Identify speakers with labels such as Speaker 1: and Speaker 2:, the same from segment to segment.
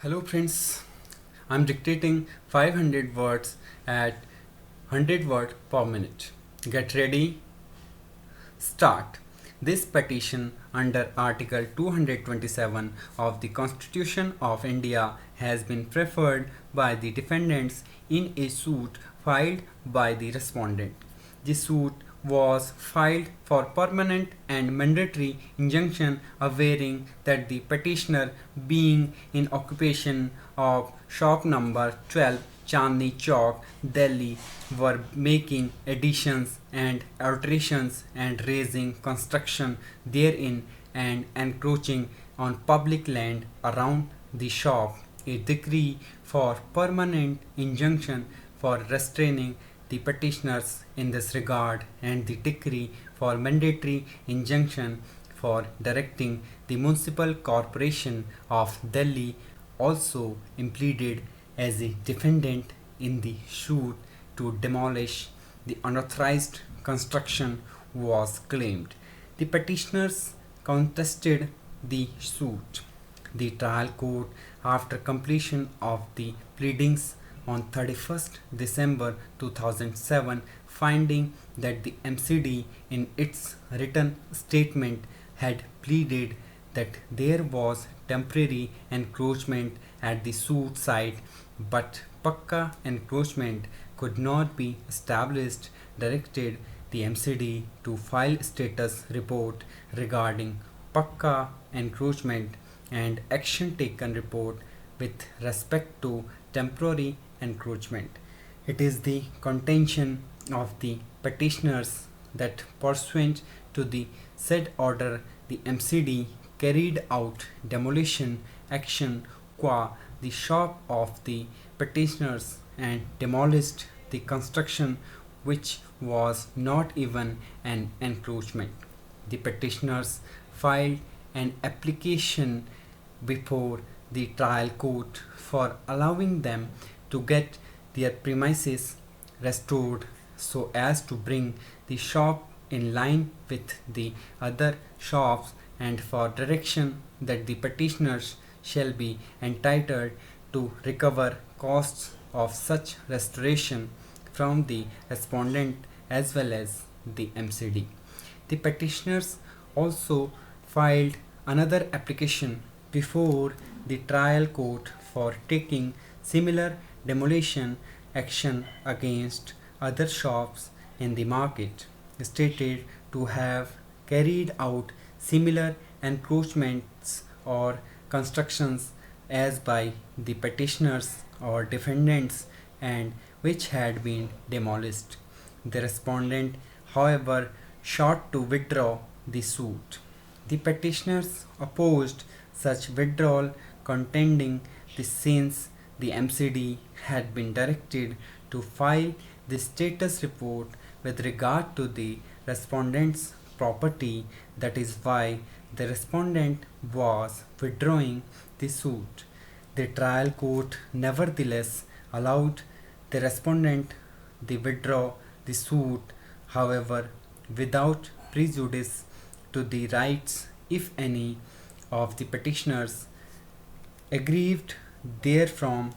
Speaker 1: Hello friends, I'm dictating 500 words at 100 word per minute. Get ready, start. This petition under Article 227 of the Constitution of India has been preferred by the defendants in a suit filed by the respondent. The suit was filed for permanent and mandatory injunction averring that the petitioner being in occupation of shop number 12 Chandni Chowk, Delhi, were making additions and alterations and raising construction therein and encroaching on public land around the shop. A decree for permanent injunction for restraining the petitioners in this regard and the decree for mandatory injunction for directing the municipal corporation of Delhi also impleaded as a defendant in the suit to demolish the unauthorized construction was claimed. The petitioners contested the suit. The trial court, after completion of the pleadings on 31st December 2007, finding that the MCD in its written statement had pleaded that there was temporary encroachment at the suit site, but Pakka encroachment could not be established, directed the MCD to file status report regarding Pakka encroachment and action taken report with respect to temporary encroachment. It is the contention of the petitioners that pursuant to the said order the MCD carried out demolition action qua the shop of the petitioners and demolished the construction which was not even an encroachment. The petitioners filed an application before the trial court for allowing them to get their premises restored so as to bring the shop in line with the other shops and for direction that the petitioners shall be entitled to recover costs of such restoration from the respondent as well as the MCD. The petitioners also filed another application before the trial court for taking similar demolition action against other shops in the market, stated to have carried out similar encroachments or constructions as by the petitioners or defendants and which had been demolished. The respondent, however, sought to withdraw the suit. The petitioners opposed such withdrawal, contending that since the MCD had been directed to file the status report with regard to the respondent's property, that is why the respondent was withdrawing the suit. The trial court nevertheless allowed the respondent to withdraw the suit, however, without prejudice to the rights, if any, of the petitioners aggrieved therefrom.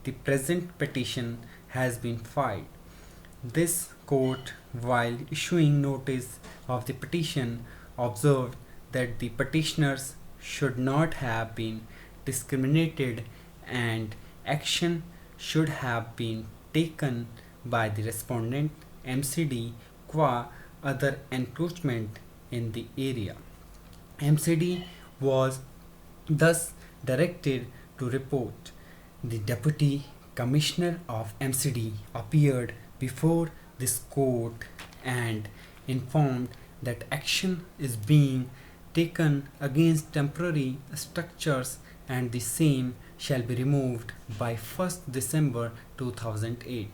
Speaker 1: The present petition has been filed. This court, while issuing notice of the petition, observed that the petitioners should not have been discriminated and action should have been taken by the respondent MCD qua other encroachment in the area. MCD was thus directed to report. The Deputy Commissioner of MCD appeared before this court and informed that action is being taken against temporary structures and the same shall be removed by 1st December 2008.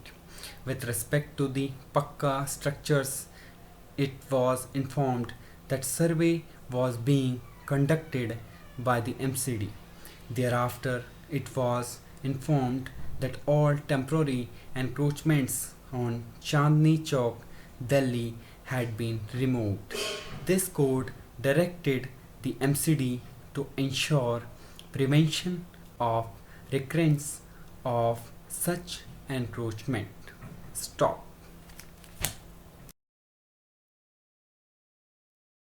Speaker 1: With respect to the Pakka structures, it was informed that survey was being conducted by the MCD. Thereafter, it was informed that all temporary encroachments on Chandni Chowk, Delhi had been removed. This code directed the MCD to ensure prevention of recurrence of such encroachment. Stop.